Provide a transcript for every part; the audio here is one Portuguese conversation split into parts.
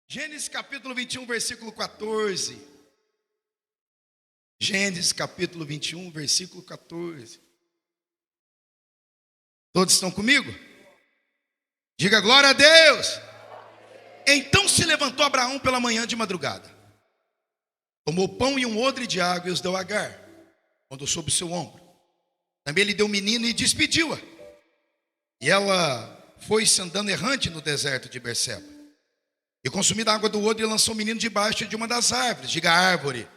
Gênesis capítulo 21, versículo 14. Gênesis capítulo 21, versículo 14. Todos estão comigo? Diga glória a Deus. Então se levantou Abraão pela manhã de madrugada, tomou pão e um odre de água e os deu a Agar, quando sob o seu ombro. Também lhe deu um menino e despediu-a. E ela foi-se andando errante no deserto de Berseba. E consumida a água do odre, lançou o menino debaixo de uma das árvores, diga árvore.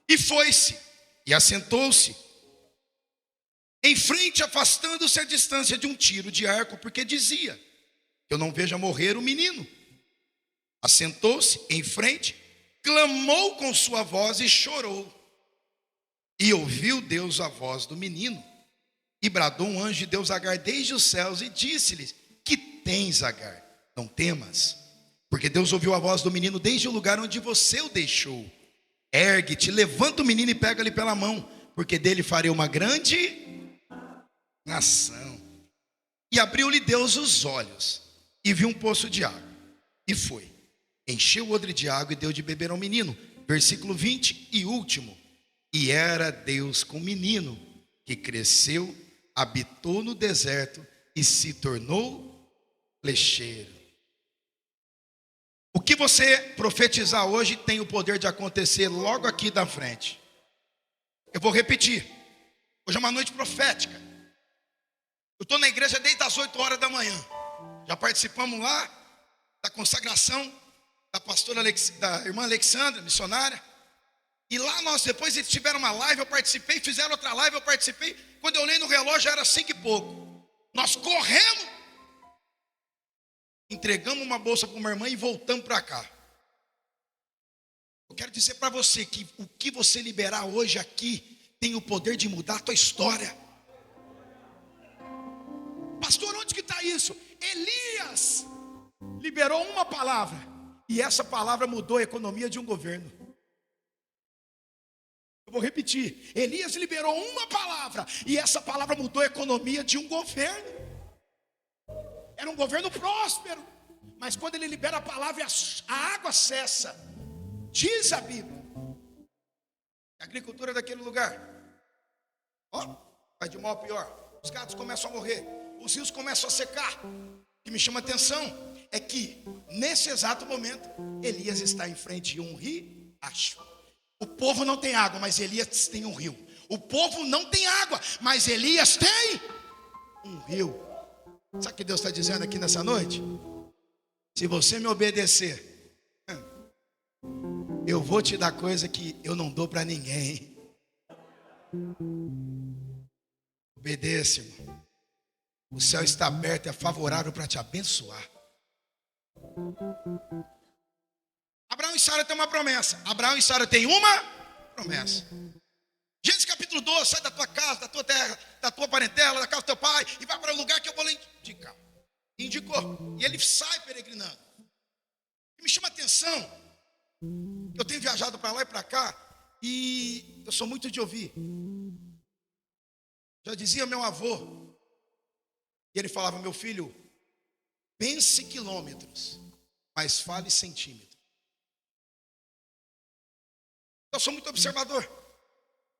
E foi-se, e assentou-se em frente, afastando-se a distância de um tiro de arco, porque dizia: eu não vejo morrer o menino. Assentou-se em frente, clamou com sua voz e chorou. E ouviu Deus a voz do menino. E bradou um anjo de Deus a Agar desde os céus e disse-lhes: que tens, Agar? Não temas, porque Deus ouviu a voz do menino desde o lugar onde você o deixou. Ergue-te, levanta o menino e pega-lhe pela mão, porque dele farei uma grande nação. E abriu-lhe Deus os olhos, e viu um poço de água, e foi, encheu o odre de água e deu de beber ao menino. Versículo 20 e último. E era Deus com o menino, que cresceu, habitou no deserto e se tornou flecheiro. O que você profetizar hoje tem o poder de acontecer logo aqui da frente. Eu vou repetir. Hoje é uma noite profética. Eu estou na igreja desde as 8 horas da manhã. Já participamos lá da consagração da pastora da irmã Alexandra, missionária. E lá depois eles tiveram uma live, eu participei, fizeram outra live, eu participei. Quando eu olhei no relógio já era 5 e pouco. Nós corremos, entregamos uma bolsa para uma irmã e voltamos para cá. Eu quero dizer para você que o que você liberar hoje aqui tem o poder de mudar a tua história. Pastor, onde que está isso? Elias liberou uma palavra, e essa palavra mudou a economia de um governo. Eu vou repetir. Elias liberou uma palavra, e essa palavra mudou a economia de um governo. Era um governo próspero, mas quando ele libera a palavra, a água cessa. Diz a Bíblia, a agricultura daquele lugar, vai de mal a pior. Os gados começam a morrer, os rios começam a secar. O que me chama a atenção é que nesse exato momento Elias está em frente de um riacho. O povo não tem água, mas Elias tem um rio. O povo não tem água, mas Elias tem um rio. Sabe o que Deus está dizendo aqui nessa noite? Se você me obedecer, eu vou te dar coisa que eu não dou para ninguém. Obedeça, irmão. O céu está aberto e é favorável para te abençoar. Abraão e Sara têm uma promessa. Abraão e Sara têm uma promessa. Gênesis capítulo 12, sai da tua casa, da tua terra, da tua parentela, da casa do teu pai, e vai para o lugar que eu vou lhe indicar. Indicou. E ele sai peregrinando. E me chama a atenção, eu tenho viajado para lá e para cá, e eu sou muito de ouvir. Já dizia meu avô, e ele falava: meu filho, pense quilômetros, mas fale centímetros. Eu sou muito observador,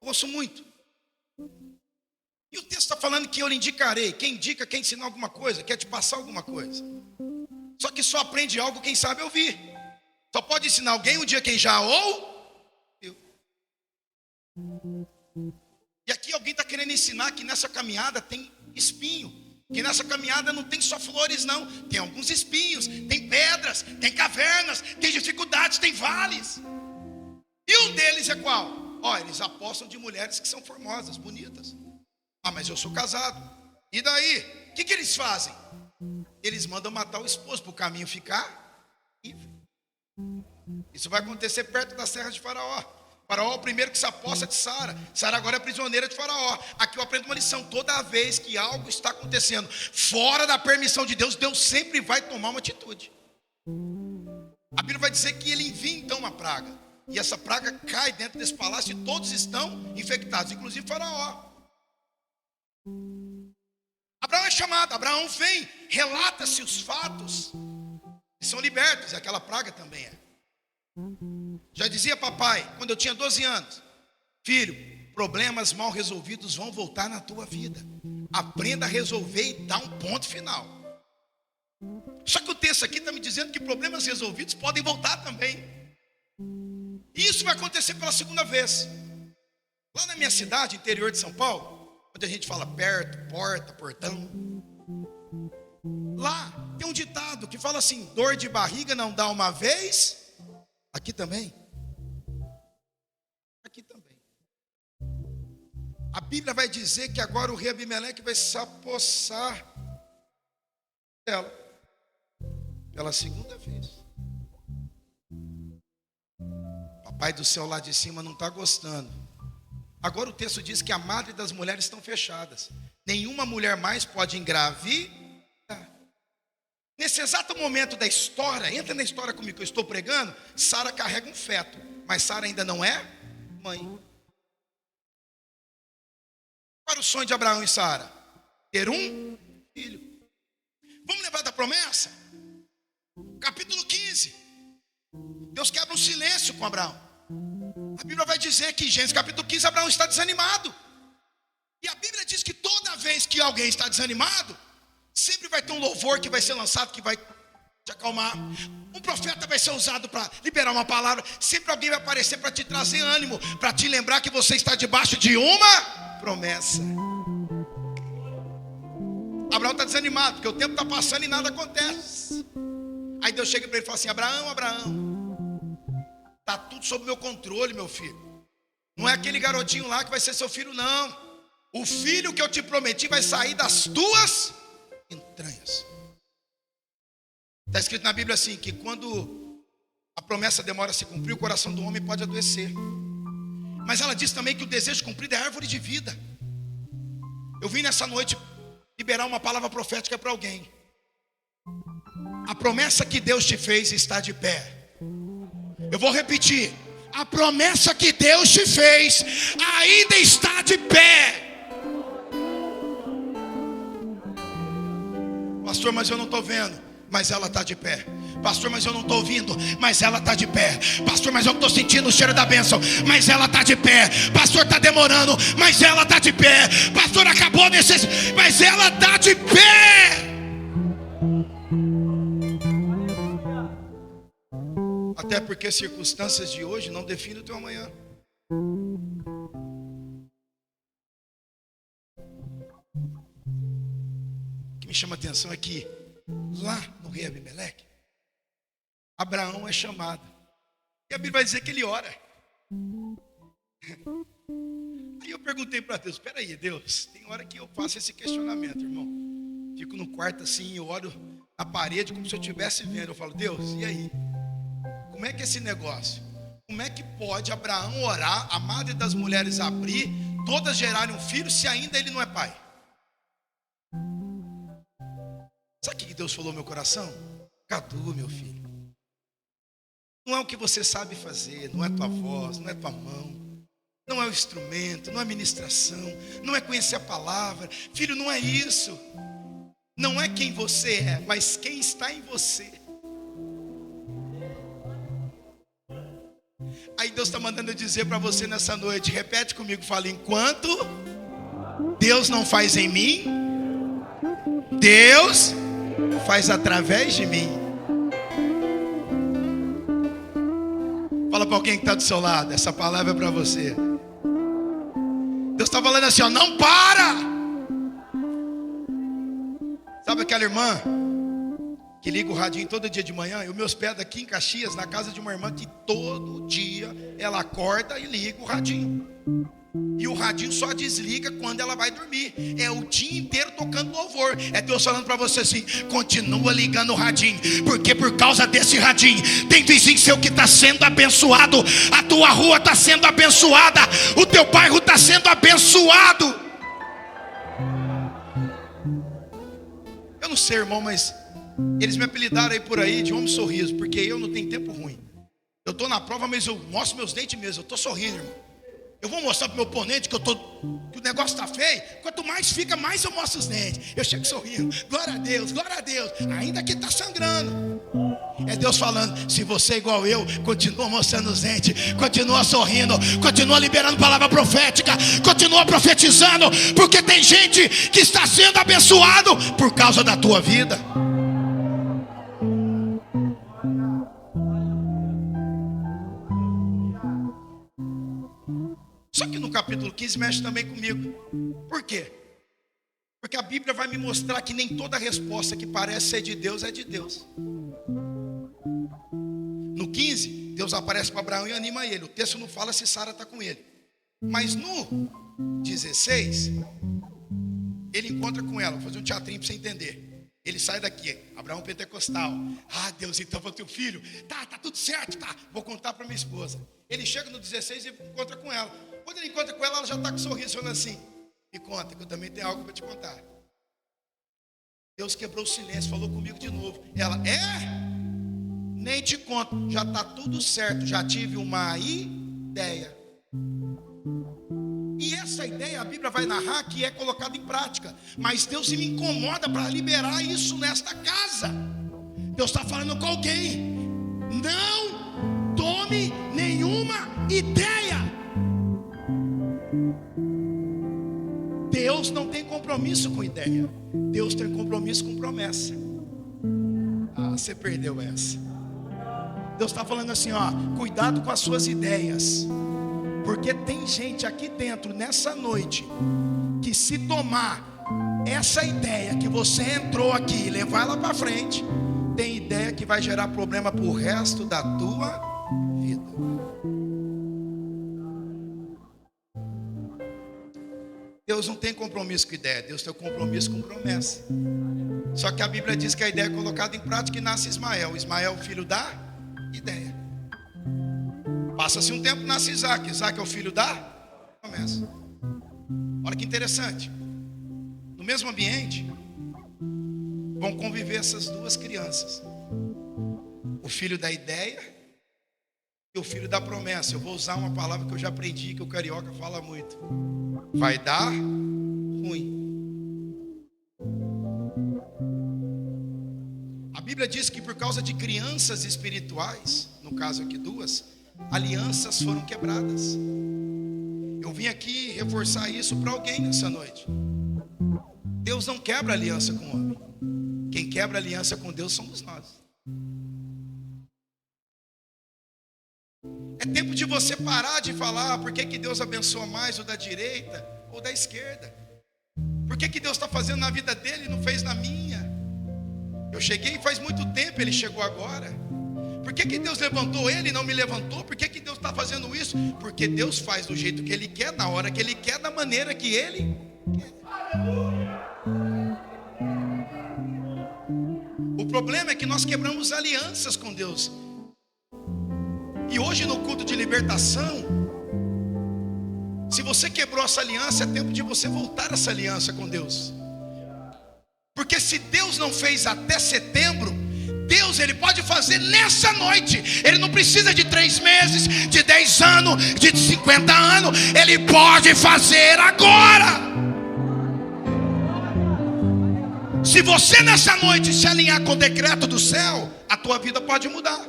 eu ouço muito. E o texto está falando que eu lhe indicarei. Quem indica quer ensinar alguma coisa, quer te passar alguma coisa. Só que só aprende algo quem sabe ouvir. Só pode ensinar alguém um dia quem já ouviu. E aqui alguém está querendo ensinar que nessa caminhada tem espinho, que nessa caminhada não tem só flores não, tem alguns espinhos, tem pedras, tem cavernas, tem dificuldades, tem vales. E um deles é qual? Eles apostam de mulheres que são formosas, bonitas. Mas eu sou casado. E daí? O que eles fazem? Eles mandam matar o esposo para o caminho ficar livre. Isso vai acontecer perto das terras de Faraó. Faraó é o primeiro que se aposta de Sara. Sara agora é prisioneira de Faraó. Aqui eu aprendo uma lição. Toda vez que algo está acontecendo fora da permissão de Deus, Deus sempre vai tomar uma atitude. A Bíblia vai dizer que ele envia então uma praga. E essa praga cai dentro desse palácio e todos estão infectados, inclusive Faraó. Abraão é chamado, Abraão vem, relata-se os fatos. E são libertos, e aquela praga também é. Já dizia papai, quando eu tinha 12 anos: filho, problemas mal resolvidos vão voltar na tua vida. Aprenda a resolver e dar um ponto final. Só que o texto aqui está me dizendo que problemas resolvidos podem voltar também. E isso vai acontecer pela segunda vez. Lá na minha cidade, interior de São Paulo, onde a gente fala perto, porta, portão, lá tem um ditado que fala assim: dor de barriga não dá uma vez. Aqui também. Aqui também. A Bíblia vai dizer que agora o rei Abimeleque vai se apossar dela pela segunda vez. Papai do céu lá de cima não está gostando. Agora o texto diz que a madre das mulheres estão fechadas. Nenhuma mulher mais pode engravidar. Nesse exato momento da história, entra na história comigo que eu estou pregando, Sara carrega um feto, mas Sara ainda não é mãe. Qual era o sonho de Abraão e Sara? Ter um filho. Vamos lembrar da promessa? Capítulo 15. Deus quebra um silêncio com Abraão. A Bíblia vai dizer que em Gênesis capítulo 15 Abraão está desanimado. E a Bíblia diz que toda vez que alguém está desanimado, sempre vai ter um louvor que vai ser lançado, que vai te acalmar. Um profeta vai ser usado para liberar uma palavra. Sempre alguém vai aparecer para te trazer ânimo, para te lembrar que você está debaixo de uma promessa. Abraão está desanimado, porque o tempo está passando e nada acontece. Aí Deus chega para ele e fala assim: Abraão, está tudo sob meu controle, meu filho. Não é aquele garotinho lá que vai ser seu filho, não. O filho que eu te prometi vai sair das tuas entranhas. Está escrito na Bíblia assim, que quando a promessa demora a se cumprir, o coração do homem pode adoecer. Mas ela diz também que o desejo cumprido é árvore de vida. Eu vim nessa noite liberar uma palavra profética para alguém. A promessa que Deus te fez está de pé. Eu vou repetir: a promessa que Deus te fez ainda está de pé. Pastor, mas eu não estou vendo. Mas ela está de pé. Pastor, mas eu não estou ouvindo. Mas ela está de pé. Pastor, mas eu não estou sentindo o cheiro da bênção. Mas ela está de pé. Pastor, está demorando. Mas ela está de pé. Pastor, acabou nesse. Mas ela está de pé. Até porque circunstâncias de hoje não definem o teu amanhã. O que me chama a atenção é que lá no rei Abimeleque, Abraão é chamado. E a Bíblia vai dizer que ele ora. Aí eu perguntei para Deus: espera aí, Deus, tem hora que eu faço esse questionamento, irmão. Fico no quarto assim, eu olho na parede como se eu estivesse vendo. Eu falo: Deus, e aí? Como é que é esse negócio? Como é que pode Abraão orar, a madre das mulheres abrir, todas gerarem um filho, se ainda ele não é pai? Sabe o que Deus falou no meu coração? Cadu, meu filho, não é o que você sabe fazer, não é tua voz, não é tua mão, não é o instrumento, não é a ministração, não é conhecer a palavra. Filho, não é isso. Não é quem você é, mas quem está em você. Aí Deus está mandando eu dizer para você nessa noite, repete comigo, fala: enquanto Deus não faz em mim, Deus faz através de mim. Fala para alguém que está do seu lado, essa palavra é para você. Deus está falando assim, ó: não para. Sabe aquela irmã que liga o radinho todo dia de manhã? Eu me hospedo aqui em Caxias, na casa de uma irmã que todo dia ela acorda e liga o radinho. E o radinho só desliga quando ela vai dormir. É o dia inteiro tocando louvor. É Deus falando para você assim: continua ligando o radinho, porque por causa desse radinho tem vizinho seu que está sendo abençoado. A tua rua está sendo abençoada. O teu bairro está sendo abençoado. Eu não sei, irmão, mas eles me apelidaram aí por aí de homem sorriso, porque eu não tenho tempo ruim. Eu estou na prova, mas eu mostro meus dentes mesmo. Eu estou sorrindo, irmão. Eu vou mostrar para o meu oponente que o negócio está feio. Quanto mais fica, mais eu mostro os dentes. Eu chego sorrindo. Glória a Deus, glória a Deus. Ainda que está sangrando. É Deus falando, se você é igual eu, continua mostrando os dentes, continua sorrindo, continua liberando palavra profética, continua profetizando, porque tem gente que está sendo abençoado por causa da tua vida. Só que no capítulo 15 mexe também comigo. Por quê? Porque a Bíblia vai me mostrar que nem toda resposta que parece ser de Deus é de Deus. No 15, Deus aparece para Abraão e anima ele. O texto não fala se Sara está com ele. Mas no 16, ele encontra com ela. Vou fazer um teatrinho para você entender. Ele sai daqui, Abraão pentecostal. Ah, Deus, então foi teu filho. Tá tudo certo, tá. Vou contar para minha esposa. Ele chega no 16 e encontra com ela. Quando ele encontra com ela, ela já está com um sorriso, falando assim: me conta, que eu também tenho algo para te contar. Deus quebrou o silêncio, falou comigo de novo. Ela, nem te conto, já está tudo certo, já tive uma ideia. E essa ideia a Bíblia vai narrar que é colocada em prática. Mas Deus me incomoda para liberar isso nesta casa. Deus está falando com alguém: não tome nenhuma ideia. Deus não tem compromisso com ideia. Deus tem compromisso com promessa. Ah, você perdeu essa. Deus está falando assim, ó, cuidado com as suas ideias. Porque tem gente aqui dentro, nessa noite, que se tomar essa ideia que você entrou aqui e levar ela para frente, tem ideia que vai gerar problema para o resto da tua vida. Deus não tem compromisso com ideia, Deus tem compromisso com promessa. Só que a Bíblia diz que a ideia é colocada em prática e nasce Ismael. Ismael, filho da ideia. Passa-se um tempo, nasce Isaac. Isaac é o filho da promessa. Olha que interessante. No mesmo ambiente vão conviver essas duas crianças: o filho da ideia e o filho da promessa. Eu vou usar uma palavra que eu já aprendi, que o carioca fala muito: vai dar ruim. A Bíblia diz que por causa de crianças espirituais, no caso aqui duas, alianças foram quebradas. Eu vim aqui reforçar isso para alguém nessa noite. Deus não quebra aliança com o homem. Quem quebra aliança com Deus somos nós. É tempo de você parar de falar por que Deus abençoa mais o da direita ou da esquerda. Por que Deus está fazendo na vida dele e não fez na minha? Eu cheguei faz muito tempo, ele chegou agora. Por que Deus levantou ele e não me levantou? Por que Deus está fazendo isso? Porque Deus faz do jeito que ele quer, na hora que ele quer, da maneira que ele quer. O problema é que nós quebramos alianças com Deus. E hoje no culto de libertação, se você quebrou essa aliança, é tempo de você voltar essa aliança com Deus. Porque se Deus não fez até setembro, Deus, ele pode fazer nessa noite. Ele não precisa de 3 meses, de 10 anos, de 50 anos. Ele pode fazer agora. Se você nessa noite se alinhar com o decreto do céu, a tua vida pode mudar.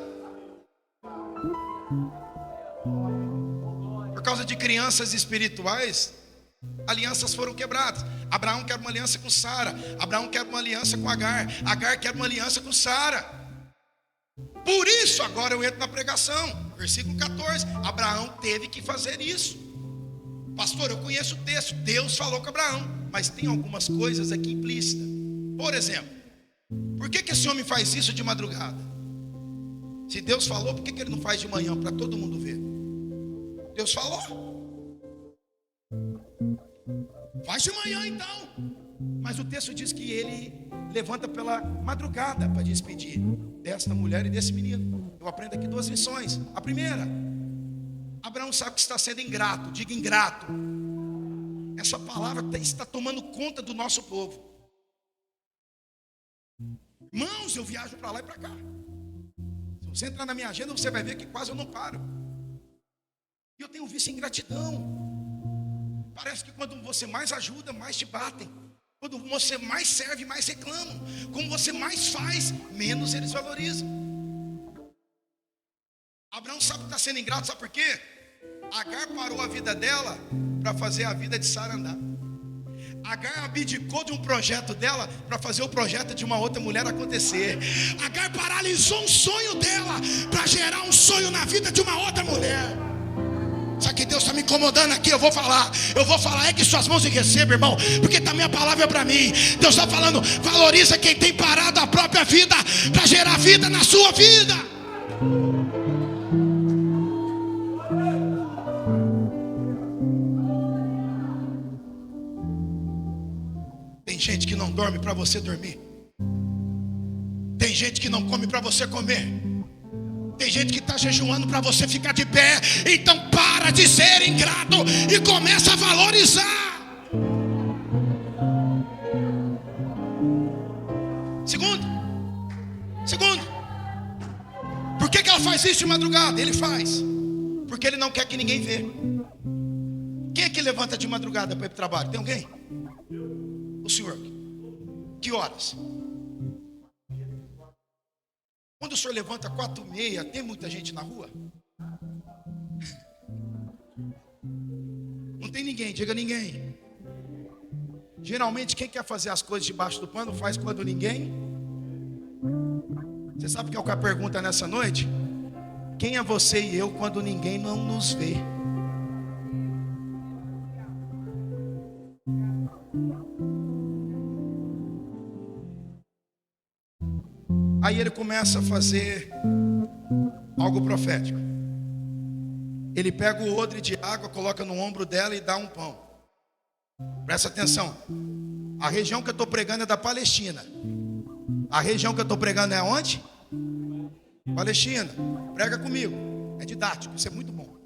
Por causa de crianças espirituais, alianças foram quebradas. Abraão quer uma aliança com Sara. Abraão quer uma aliança com Agar. Agar quer uma aliança com Sara. Por isso, agora eu entro na pregação. Versículo 14. Abraão teve que fazer isso. Pastor, eu conheço o texto. Deus falou com Abraão. Mas tem algumas coisas aqui implícitas. Por exemplo, por que esse homem faz isso de madrugada? Se Deus falou, por que ele não faz de manhã para todo mundo ver? Deus falou. Faz de manhã então. Mas o texto diz que ele levanta pela madrugada para despedir desta mulher e desse menino. Eu aprendo aqui 2 lições. A primeira: Abraão sabe que está sendo ingrato. Diga ingrato. Essa palavra está tomando conta do nosso povo. Irmãos, eu viajo para lá e para cá. Se você entrar na minha agenda, você vai ver que quase eu não paro. E eu tenho visto ingratidão. Parece que quando você mais ajuda, mais te batem. Quando você mais serve, mais reclamam. Como você mais faz, menos eles valorizam. Abraão sabe que está sendo ingrato, sabe por quê? Agar parou a vida dela para fazer a vida de Sara andar. Agar abdicou de um projeto dela para fazer o projeto de uma outra mulher acontecer. Agar paralisou um sonho dela para gerar um sonho na vida de uma outra mulher. Sabe que Deus está me incomodando aqui? Eu vou falar, é que suas mãos e receba, irmão, porque também a palavra é para mim. Deus está falando, valoriza quem tem parado a própria vida para gerar vida na sua vida. Tem gente que não dorme para você dormir. Tem gente que não come para você comer. Tem gente que está jejuando para você ficar de pé. Então para de ser ingrato e começa a valorizar. Segundo, por que ela faz isso de madrugada? Ele faz porque ele não quer que ninguém vê. Quem é que levanta de madrugada para ir para o trabalho? Tem alguém? O senhor. Que horas? Quando o senhor levanta 4h30, tem muita gente na rua? Não tem ninguém, diga ninguém. Geralmente quem quer fazer as coisas debaixo do pano faz quando ninguém. Você sabe o que é o que a pergunta nessa noite? Quem é você e eu quando ninguém não nos vê? Aí ele começa a fazer algo profético. Ele pega o odre de água, coloca no ombro dela e dá um pão. Presta atenção. A região que eu estou pregando é da Palestina. A região que eu estou pregando é onde? Palestina. Prega comigo. É didático, isso é muito bom.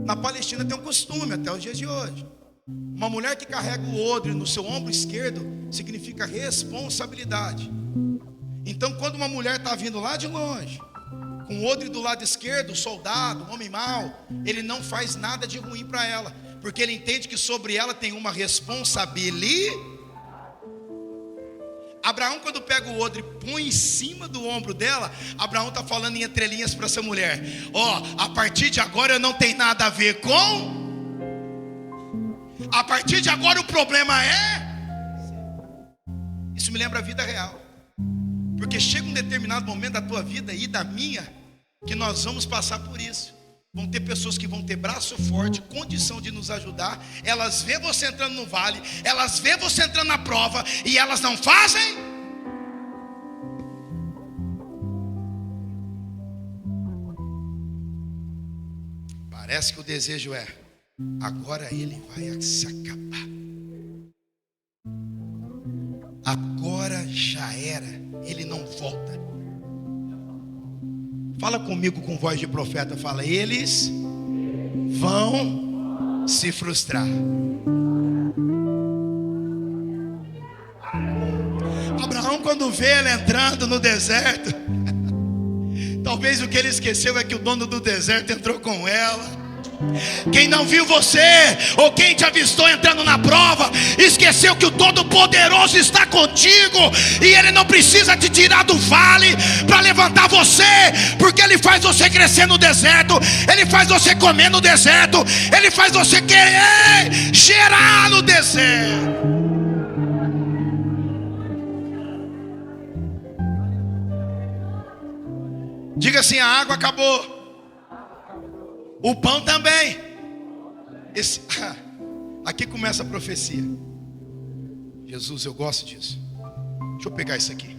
Na Palestina tem um costume até os dias de hoje. Uma mulher que carrega o odre no seu ombro esquerdo significa responsabilidade. Então quando uma mulher está vindo lá de longe, com o odre do lado esquerdo, o soldado, o homem mau, ele não faz nada de ruim para ela, porque ele entende que sobre ela tem uma responsabilidade. Abraão, quando pega o odre e põe em cima do ombro dela, Abraão está falando em entrelinhas para essa mulher: a partir de agora eu não tenho nada a ver com. A partir de agora o problema é. Isso me lembra a vida real. Porque chega um determinado momento da tua vida e da minha, que nós vamos passar por isso. Vão ter pessoas que vão ter braço forte, condição de nos ajudar. Elas vê você entrando no vale, elas vê você entrando na prova, e elas não fazem. Parece que o desejo é: agora ele vai se acabar. Agora já era, ele não volta. Fala comigo com voz de profeta, fala: eles vão se frustrar. Abraão, quando vê ela entrando no deserto, talvez o que ele esqueceu é que o dono do deserto entrou com ela. Quem não viu você, ou quem te avistou entrando na prova, esqueceu que o Todo-Poderoso está contigo, e Ele não precisa te tirar do vale para levantar você, porque Ele faz você crescer no deserto, Ele faz você comer no deserto, Ele faz você querer gerar no deserto. Diga assim: a água acabou. O pão também. Aqui começa a profecia. Jesus, eu gosto disso. Deixa eu pegar isso aqui.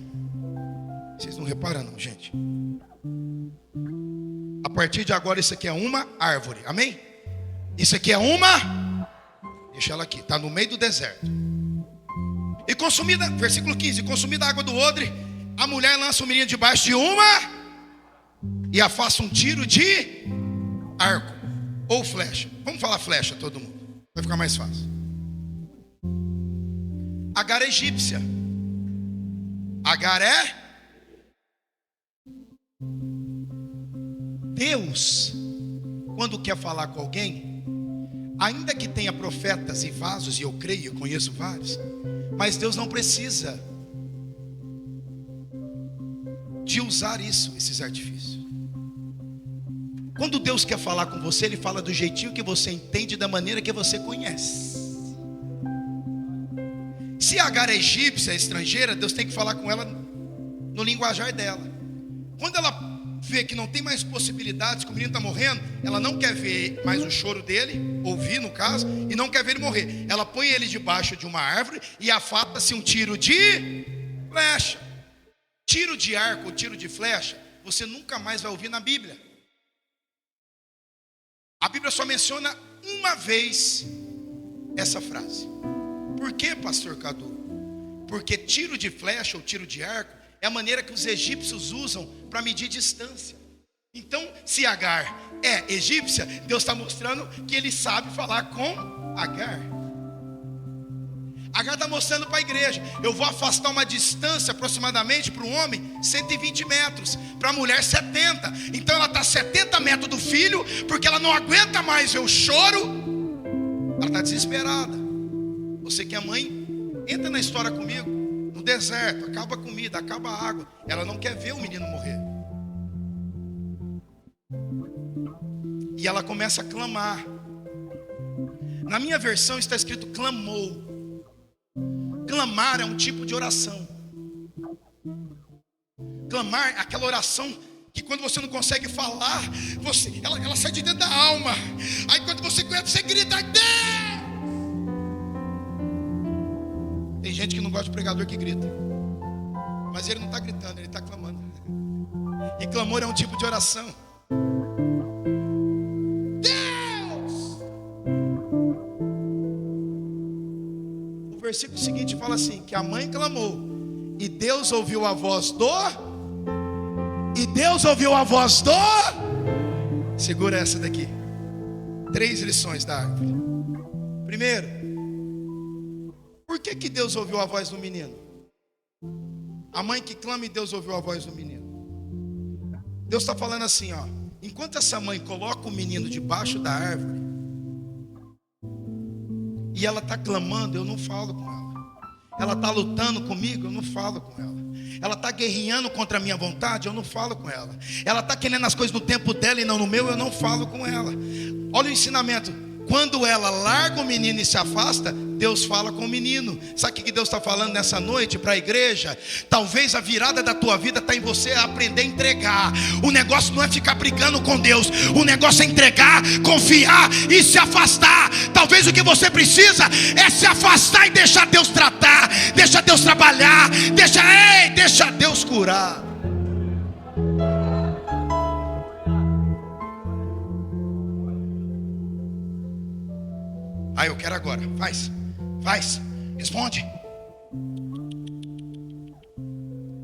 Vocês não reparam não, gente. A partir de agora isso aqui é uma árvore, amém? Isso aqui é uma. Deixa ela aqui, está no meio do deserto. E consumida, versículo 15: consumida a água do odre, a mulher lança o menino debaixo de uma e afasta um tiro de arco ou flecha. Vamos falar flecha todo mundo, vai ficar mais fácil. Agar é egípcia. Agar é Deus. Quando quer falar com alguém, Ainda que tenha profetas e vasos, e eu creio, eu conheço vários, mas Deus não precisa de usar esses artifícios. Quando Deus quer falar com você, Ele fala do jeitinho que você entende, da maneira que você conhece. Se Agar é egípcia, é estrangeira, Deus tem que falar com ela no linguajar dela. Quando ela vê que não tem mais possibilidades, que o menino está morrendo, ela não quer ver mais o choro dele, ouvir no caso, e não quer ver ele morrer. Ela põe ele debaixo de uma árvore e afasta-se um tiro de flecha. Tiro de arco ou tiro de flecha, você nunca mais vai ouvir na Bíblia. A Bíblia só menciona uma vez essa frase. Por que, pastor Cadu? Porque tiro de flecha ou tiro de arco é a maneira que os egípcios usam para medir distância. Então, se Agar é egípcia, Deus está mostrando que Ele sabe falar com Agar. Agar está mostrando para a igreja: eu vou afastar uma distância aproximadamente para o homem 120 metros, para a mulher 70. Então ela está 70 metros do filho, porque ela não aguenta mais ver o choro. Ela está desesperada. Você que é mãe, entra na história comigo. No deserto, acaba a comida, acaba a água. Ela não quer ver o menino morrer. E ela começa a clamar. Na minha versão está escrito clamou. Clamar é um tipo de oração. Clamar é aquela oração que quando você não consegue falar, ela sai de dentro da alma. Aí quando você conhece, você grita: Deus! Tem gente que não gosta de pregador que grita, mas ele não está gritando, ele está clamando. E clamor é um tipo de oração. Deus! O versículo seguinte fala assim: que a mãe clamou, e Deus ouviu a voz do... E Deus ouviu a voz do... Segura essa daqui. 3 lições da árvore. Primeiro, por que Deus ouviu a voz do menino? A mãe que clama e Deus ouviu a voz do menino. Deus está falando assim, ó: enquanto essa mãe coloca o menino debaixo da árvore e ela está clamando, eu não falo com ela. Ela está lutando comigo, eu não falo com ela. Ela está guerreando contra a minha vontade, eu não falo com ela. Ela está querendo as coisas no tempo dela e não no meu, eu não falo com ela. Olha o ensinamento: quando ela larga o menino e se afasta, Deus fala com o menino. Sabe o que Deus está falando nessa noite para a igreja? Talvez a virada da tua vida está em você aprender a entregar. O negócio não é ficar brigando com Deus. O negócio é entregar, confiar e se afastar. Talvez o que você precisa é se afastar e deixar Deus tratar, deixa Deus trabalhar, deixa Deus curar. Eu quero agora. Faz, responde.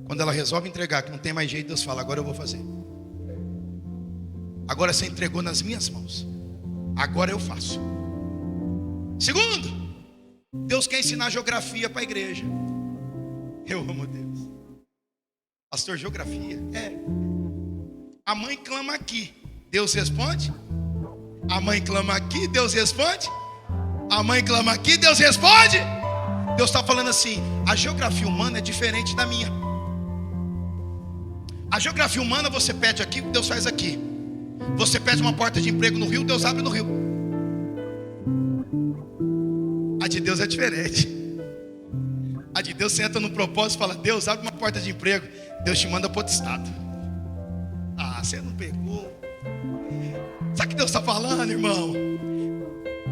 Quando ela resolve entregar, que não tem mais jeito, Deus fala: agora eu vou fazer. Agora você entregou nas minhas mãos, agora eu faço. Segundo, Deus quer ensinar geografia para a igreja. Eu amo Deus. Pastor, geografia? A mãe clama aqui, Deus responde. A mãe clama aqui, Deus responde. A mãe clama aqui, Deus responde. Deus está falando assim: a geografia humana é diferente da minha. A geografia humana você pede aqui, Deus faz aqui. Você pede uma porta de emprego no Rio, Deus abre no Rio. A de Deus é diferente. A de Deus, você entra no propósito e fala: Deus, abre uma porta de emprego. Deus te manda para outro estado. Você não pegou. Sabe o que Deus está falando, irmão?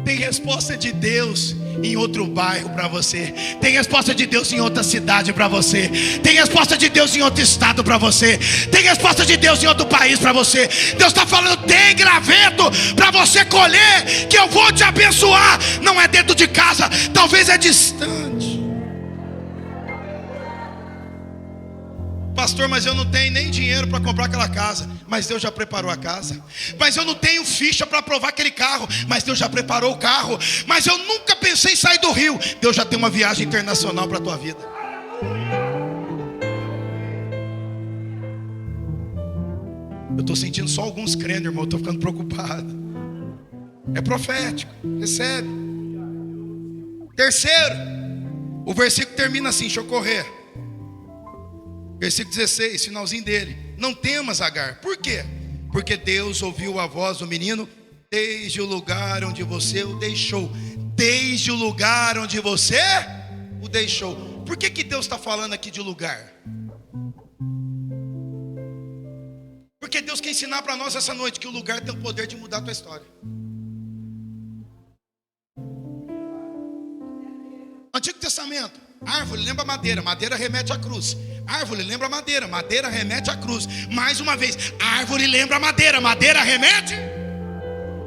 Tem resposta de Deus em outro bairro para você. Tem resposta de Deus em outra cidade para você. Tem resposta de Deus em outro estado para você. Tem resposta de Deus em outro país para você. Deus está falando: tem graveto para você colher, que eu vou te abençoar. Não é dentro de casa, talvez é distante. Pastor, mas eu não tenho nem dinheiro para comprar aquela casa. Mas Deus já preparou a casa. Mas eu não tenho ficha para aprovar aquele carro. Mas Deus já preparou o carro. Mas eu nunca pensei em sair do Rio. Deus já tem uma viagem internacional para a tua vida. Eu estou sentindo só alguns crendo, irmão. Eu estou ficando preocupado. É profético. Recebe. Terceiro, o versículo termina assim, deixa eu correr. Versículo 16, finalzinho dele. Não temas, Agar. Por quê? Porque Deus ouviu a voz do menino desde o lugar onde você o deixou. Desde o lugar onde você o deixou. Por que Deus está falando aqui de lugar? Porque Deus quer ensinar para nós essa noite que o lugar tem o poder de mudar a tua história. Antigo Testamento, árvore lembra madeira, madeira remete à cruz. Árvore lembra madeira, madeira remete à cruz. Mais uma vez, árvore lembra madeira, madeira remete.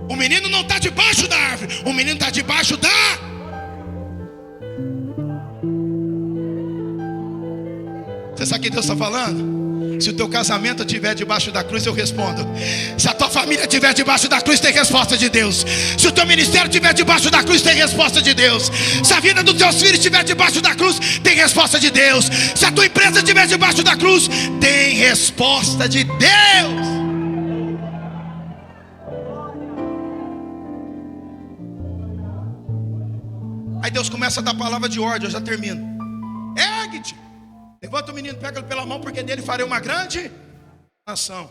O menino não está debaixo da árvore, o menino está debaixo da... Você sabe o que Deus está falando? Se o teu casamento estiver debaixo da cruz, eu respondo. Se a tua família estiver debaixo da cruz, tem resposta de Deus. Se o teu ministério estiver debaixo da cruz, tem resposta de Deus. Se a vida dos teus filhos estiver debaixo da cruz, tem resposta de Deus. Se a tua empresa estiver debaixo da cruz, tem resposta de Deus. Aí Deus começa a dar palavra de ordem, eu já termino. Ergue-te. Levanta o menino, pega ele pela mão, porque dele farei uma grande nação.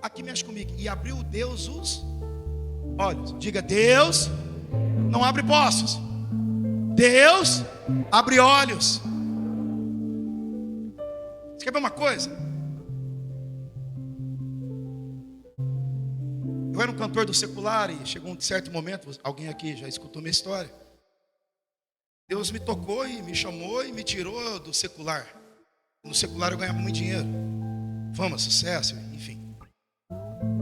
Aqui mexe comigo. E abriu Deus os olhos. Diga, Deus não abre poços. Deus abre olhos. Você quer ver uma coisa? Eu era um cantor do secular e chegou um certo momento, alguém aqui já escutou minha história. Deus me tocou e me chamou e me tirou do secular. No secular eu ganhava muito dinheiro, fama, sucesso, enfim.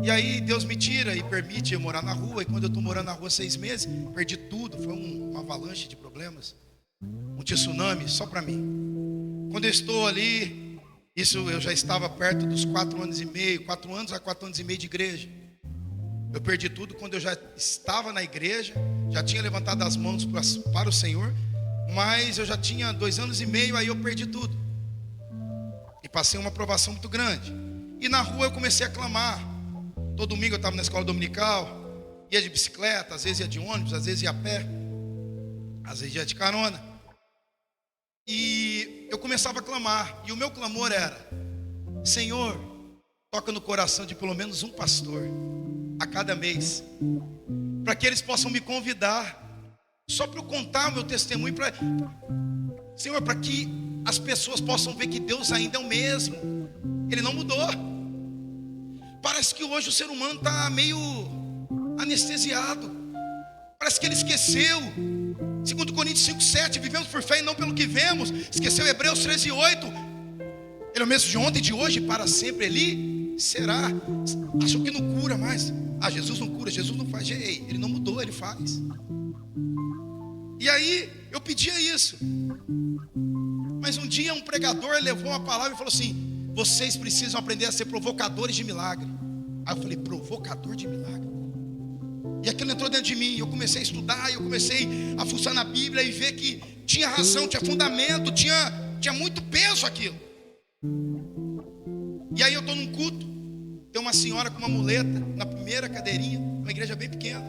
E aí Deus me tira e permite eu morar na rua. E quando eu estou morando na rua 6 meses, perdi tudo. Foi uma avalanche de problemas, um tsunami só para mim. Quando eu estou ali, isso eu já estava perto dos 4 anos e meio, 4 anos a 4 anos e meio de igreja. Eu perdi tudo quando eu já estava na igreja, já tinha levantado as mãos para o Senhor. Mas eu já tinha 2 anos e meio, aí eu perdi tudo. E passei uma provação muito grande. E na rua eu comecei a clamar. Todo domingo eu estava na escola dominical, ia de bicicleta, às vezes ia de ônibus, às vezes ia a pé, às vezes ia de carona. E eu começava a clamar. E o meu clamor era: Senhor, toca no coração de pelo menos um pastor a cada mês, para que eles possam me convidar, só para eu contar o meu testemunho, Senhor, para que as pessoas possam ver que Deus ainda é o mesmo. Ele não mudou. Parece que hoje o ser humano está meio anestesiado. Parece que ele esqueceu 2 Coríntios 5:7, vivemos por fé e não pelo que vemos. Esqueceu Hebreus 13:8. Ele é o mesmo de ontem, de hoje, para sempre. Ele será. Achou que não cura mais. Jesus não cura, Jesus não faz. Ei, ele não mudou, ele faz. E aí eu pedia isso. Mas um dia um pregador levou uma palavra e falou assim: vocês precisam aprender a ser provocadores de milagre. Aí eu falei: provocador de milagre? E aquilo entrou dentro de mim. Eu comecei a estudar, eu comecei a fuçar na Bíblia e ver que tinha razão, tinha fundamento, tinha muito peso aquilo. E aí eu estou num culto, tem uma senhora com uma muleta na primeira cadeirinha, uma igreja bem pequena,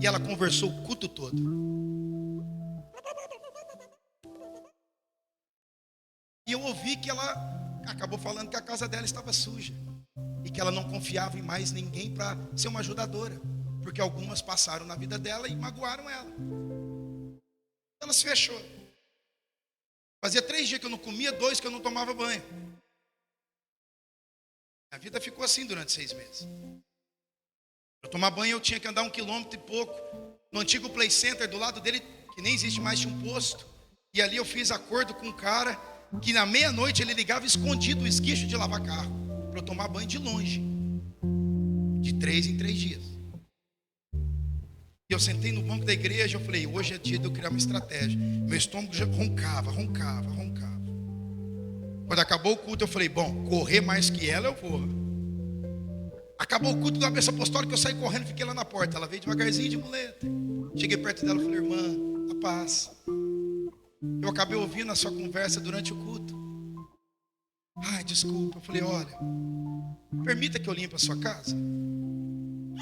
e ela conversou o culto todo. E eu ouvi que ela acabou falando que a casa dela estava suja e que ela não confiava em mais ninguém para ser uma ajudadora, porque algumas passaram na vida dela e magoaram ela. Ela se fechou. Fazia 3 dias que eu não comia, 2 que eu não tomava banho. A vida ficou assim durante 6 meses. Para tomar banho eu tinha que andar 1 quilômetro e pouco. No antigo Play Center, do lado dele, que nem existe mais, tinha um posto. E ali eu fiz acordo com um cara que na meia-noite ele ligava escondido o esguicho de lavar carro, para eu tomar banho de longe, de 3 em 3 dias. E eu sentei no banco da igreja, eu falei: hoje é dia de eu criar uma estratégia. Meu estômago já roncava. Quando acabou o culto eu falei: bom, correr mais que ela eu vou. Acabou o culto da bênção apostólica, eu saí correndo, fiquei lá na porta. Ela veio devagarzinho de muleta. Cheguei perto dela e falei: irmã, a paz. Eu acabei ouvindo a sua conversa durante o culto. Ai, desculpa. Eu falei: olha, permita que eu limpe a sua casa.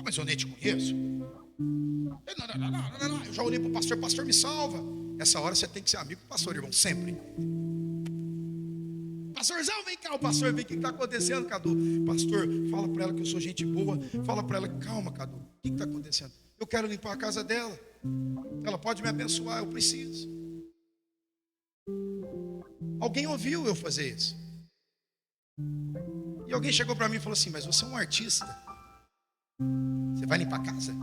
mas eu nem te conheço. Não. Eu já olhei para o pastor, pastor me salva. Essa hora você tem que ser amigo do pastor, irmão, sempre. Pastorzão, vem cá, o pastor vem, o que está acontecendo, Cadu? Pastor, fala para ela que eu sou gente boa. Fala para ela, calma, Cadu, o que está acontecendo? Eu quero limpar a casa dela. Ela pode me abençoar, eu preciso. Alguém ouviu eu fazer isso. E alguém chegou para mim e falou assim, mas você é um artista. Você vai limpar a casa?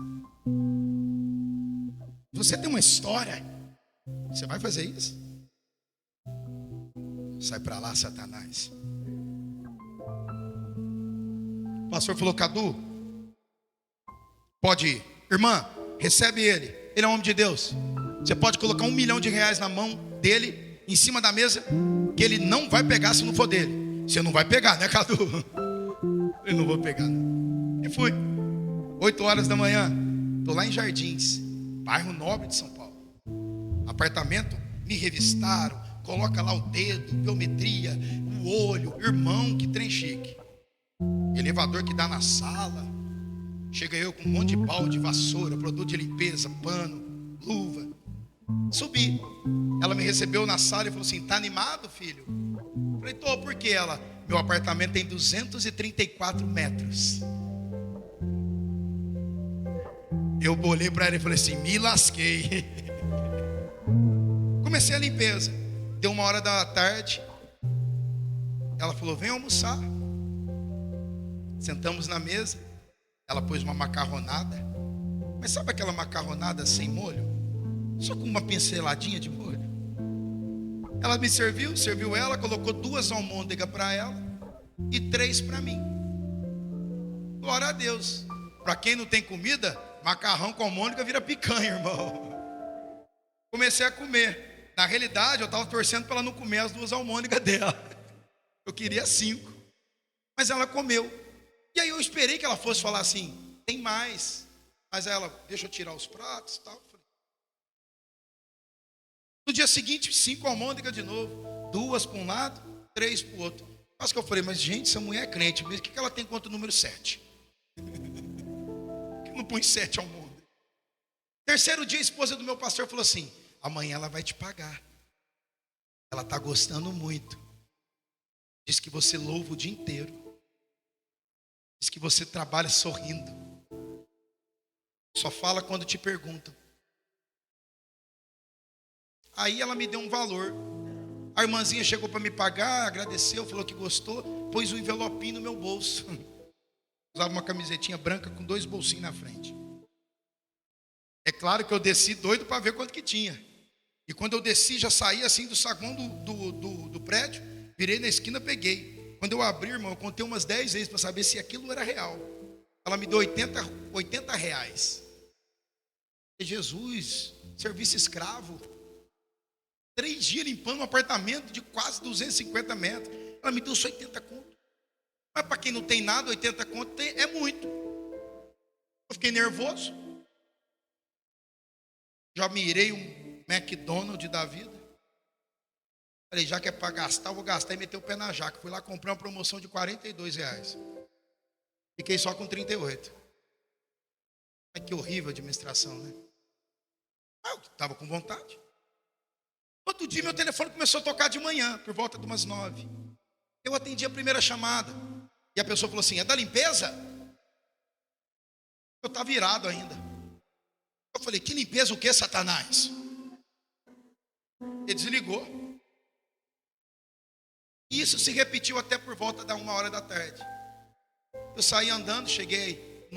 Você tem uma história. Você vai fazer isso? Sai para lá, Satanás. O pastor falou, Cadu, pode ir. Irmã, recebe ele. Ele é um homem de Deus. Você pode colocar R$1 milhão na mão dele, em cima da mesa, que ele não vai pegar se não for dele. Você não vai pegar, né, Cadu? Eu não vou pegar. E fui. 8 horas da manhã. Estou lá em Jardins, bairro nobre de São Paulo. Apartamento, me revistaram. Coloca lá o dedo, biometria, o olho. Irmão, que trem chique. Elevador que dá na sala. Chega eu com um monte de balde, vassoura, produto de limpeza, pano, luva. Subi. Ela me recebeu na sala e falou assim, tá animado, filho? Falei, tô, por quê? Ela, meu apartamento tem 234 metros. Eu olhei para ela e falei assim, me lasquei. Comecei a limpeza. Deu 1h da tarde. Ela falou, vem almoçar. Sentamos na mesa. Ela pôs uma macarronada. Mas sabe aquela macarronada sem molho? Só com uma pinceladinha de molho. Ela me serviu ela, colocou 2 almôndegas para ela e 3 para mim. Glória a Deus. Para quem não tem comida, macarrão com almôndega vira picanha, irmão. Comecei a comer. Na realidade, eu estava torcendo para ela não comer as 2 almôndegas dela. Eu queria 5. Mas ela comeu. E aí eu esperei que ela fosse falar assim, tem mais. Mas ela, deixa eu tirar os pratos e tal. No dia seguinte, 5 almôndegas de novo. 2 para um lado, 3 para o outro. Quase que eu falei, mas gente, essa mulher é crente. Mas o que ela tem contra o número 7? Que não põe 7 almôndegas. Terceiro dia, a esposa do meu pastor falou assim, amanhã ela vai te pagar. Ela está gostando muito. Diz que você louva o dia inteiro. Diz que você trabalha sorrindo. Só fala quando te perguntam. Aí ela me deu um valor. A irmãzinha chegou para me pagar, agradeceu, falou que gostou, pôs um envelopinho no meu bolso. Usava uma camisetinha branca com 2 bolsinhos na frente. É claro que eu desci doido para ver quanto que tinha. E quando eu desci, já saí assim do saguão do prédio, virei na esquina, peguei. Quando eu abri, irmão, eu contei umas 10 vezes para saber se aquilo era real. Ela me deu 80 reais. E Jesus, serviço escravo. 3 dias limpando um apartamento de quase 250 metros. Ela me deu só 80 conto. Mas para quem não tem nada, 80 conto é muito. Eu fiquei nervoso. Já mirei um McDonald's da vida. Falei, já que é para gastar, eu vou gastar e meter o pé na jaca. Fui lá comprar uma promoção de 42 reais. Fiquei só com 38. Mas que horrível a administração, né? Eu estava com vontade. Outro dia meu telefone começou a tocar de manhã, por volta de umas 9. Eu atendi a primeira chamada. E a pessoa falou assim, é da limpeza? Eu estava virado ainda. Eu falei, que limpeza o que, Satanás? Ele desligou. E isso se repetiu até por volta da 1h da tarde. Eu saí andando, cheguei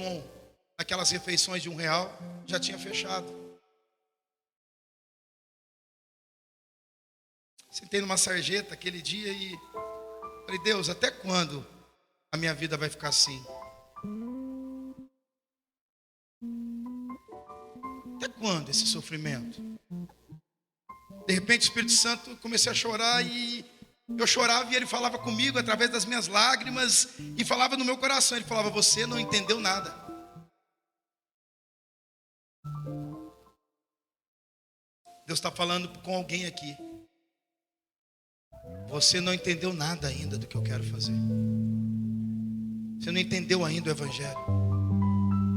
naquelas refeições de R$1, já tinha fechado. Sentei numa sarjeta aquele dia e falei, Deus, até quando a minha vida vai ficar assim? Até quando esse sofrimento? De repente o Espírito Santo, comecei a chorar e eu chorava e ele falava comigo através das minhas lágrimas e falava no meu coração. Ele falava, você não entendeu nada. Deus está falando com alguém aqui. Você não entendeu nada ainda do que eu quero fazer. Você não entendeu ainda o Evangelho.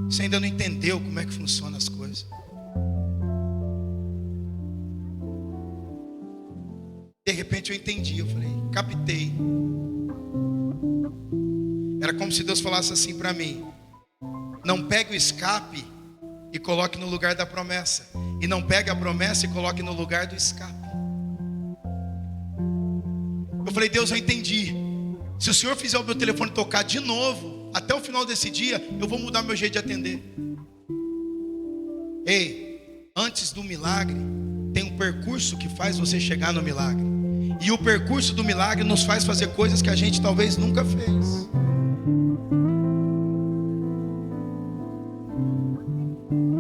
Você ainda não entendeu como é que funcionam as coisas. De repente eu entendi, eu falei, captei. Era como se Deus falasse assim para mim: não pegue o escape e coloque no lugar da promessa, e não pegue a promessa e coloque no lugar do escape. Eu falei, Deus, eu entendi. Se o Senhor fizer o meu telefone tocar de novo, até o final desse dia, eu vou mudar meu jeito de atender. Ei, antes do milagre, tem um percurso que faz você chegar no milagre. E o percurso do milagre nos faz fazer coisas que a gente talvez nunca fez.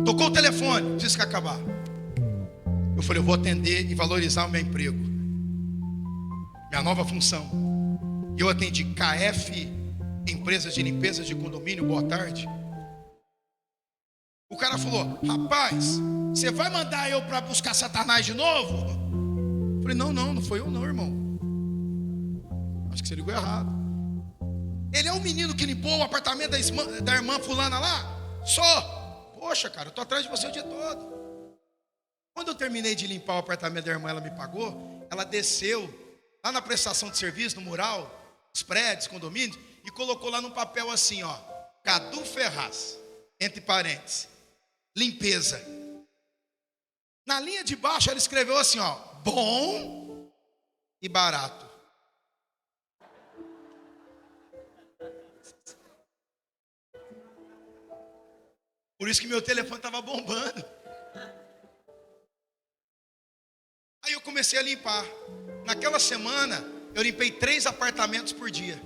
Tocou o telefone, disse que ia acabar. Eu falei, eu vou atender e valorizar o meu emprego, minha nova função. E eu atendi KF, empresa de limpeza de condomínio, boa tarde. O cara falou, rapaz, você vai mandar eu para buscar Satanás de novo? Eu falei, não foi eu não, irmão. Acho que você ligou errado. Ele é o menino que limpou o apartamento da irmã fulana lá? Só. Poxa, cara, eu tô atrás de você o dia todo. Quando eu terminei de limpar o apartamento da irmã, ela me pagou. Ela desceu lá na prestação de serviço, no mural, os prédios, condomínios, e colocou lá no papel assim, ó, Cadu Ferraz, entre parênteses, limpeza. Na linha de baixo ela escreveu assim, ó, bom e barato. Por isso que meu telefone estava bombando. Aí eu comecei a limpar. Naquela semana, eu limpei 3 apartamentos por dia,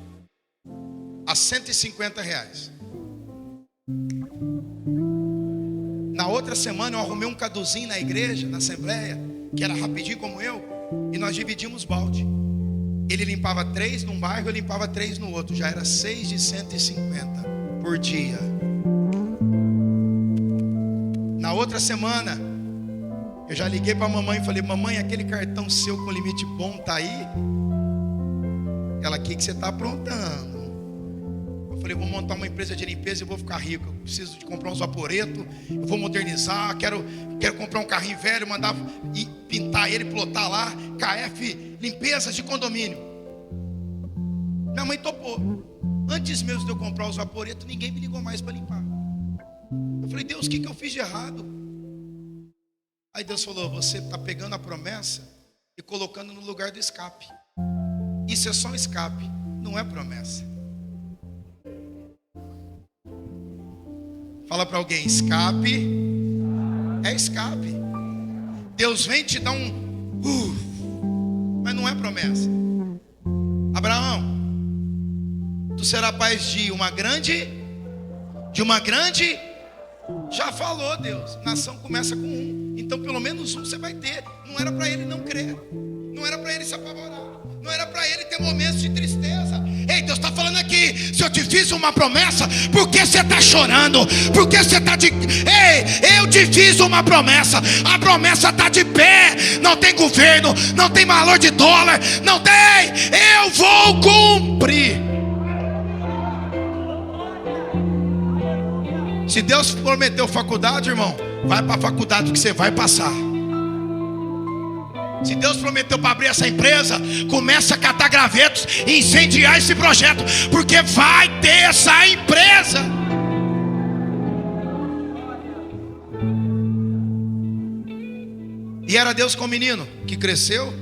a R$150. Na outra semana, eu arrumei um caduzinho na igreja, na assembleia, que era rapidinho como eu, e nós dividimos balde. Ele limpava 3 num bairro, eu limpava 3 no outro. Já era 6 de 150 por dia. Na outra semana, eu já liguei para a mamãe e falei, mamãe, aquele cartão seu com limite bom tá aí? Ela, o que você está aprontando? Eu falei, vou montar uma empresa de limpeza e vou ficar rico. Eu preciso de comprar uns vaporetos, eu vou modernizar, quero comprar um carrinho velho, mandar e pintar ele, plotar lá, KF, limpezas de condomínio. Minha mãe topou. Antes mesmo de eu comprar os vaporetos, ninguém me ligou mais para limpar. Eu falei, Deus, o que eu fiz de errado? Aí Deus falou, você está pegando a promessa e colocando no lugar do escape. Isso é só um escape, não é promessa. Fala para alguém, escape é escape. Deus vem te dar mas não é promessa. Abraão, tu serás pai de uma grande, já falou Deus, nação começa com um. Então pelo menos um você vai ter. Não era para ele não crer, não era para ele se apavorar, não era para ele ter momentos de tristeza. Ei, Deus está falando aqui, se eu te fiz uma promessa, por que você está chorando? Por que você está de... Ei, eu te fiz uma promessa, a promessa está de pé. Não tem governo, não tem valor de dólar, não tem. Eu vou cumprir. Se Deus prometeu faculdade, irmão, vai para a faculdade que você vai passar. Se Deus prometeu para abrir essa empresa, começa a catar gravetos e incendiar esse projeto, porque vai ter essa empresa. E era Deus com o menino que cresceu,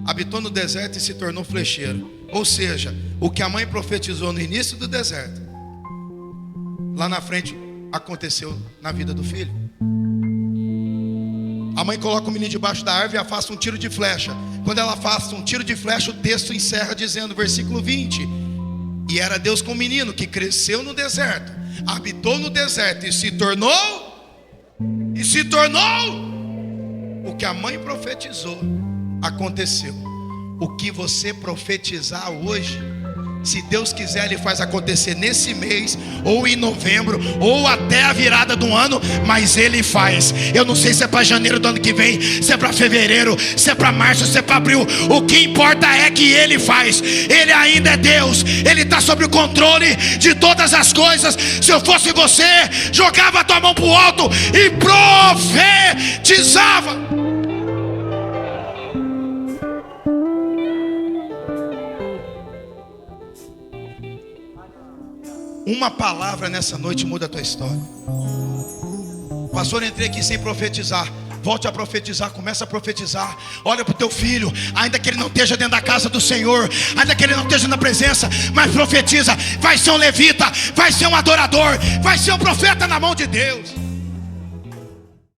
habitou no deserto e se tornou flecheiro. Ou seja, o que a mãe profetizou no início do deserto, lá na frente aconteceu na vida do filho. A mãe coloca o menino debaixo da árvore e afasta um tiro de flecha. Quando ela afasta um tiro de flecha, o texto encerra dizendo, versículo 20: e era Deus com o menino que cresceu no deserto, habitou no deserto e se tornou o que a mãe profetizou, aconteceu. O que você profetizar hoje Se Deus quiser, Ele faz acontecer nesse mês, ou em novembro, ou até a virada do ano, mas Ele faz. Eu não sei se é para janeiro do ano que vem, se é para fevereiro, se é para março, se é para abril. O que importa é que Ele faz. Ele ainda é Deus, Ele está sob o controle de todas as coisas. Se eu fosse você, jogava a tua mão para o alto e profetizava. Uma palavra nessa noite muda a tua história. Pastor, entrei aqui sem profetizar. Volte a profetizar, começa a profetizar. Olha para o teu filho, ainda que ele não esteja dentro da casa do Senhor, ainda que ele não esteja na presença, mas profetiza. Vai ser um levita, vai ser um adorador, vai ser um profeta na mão de Deus.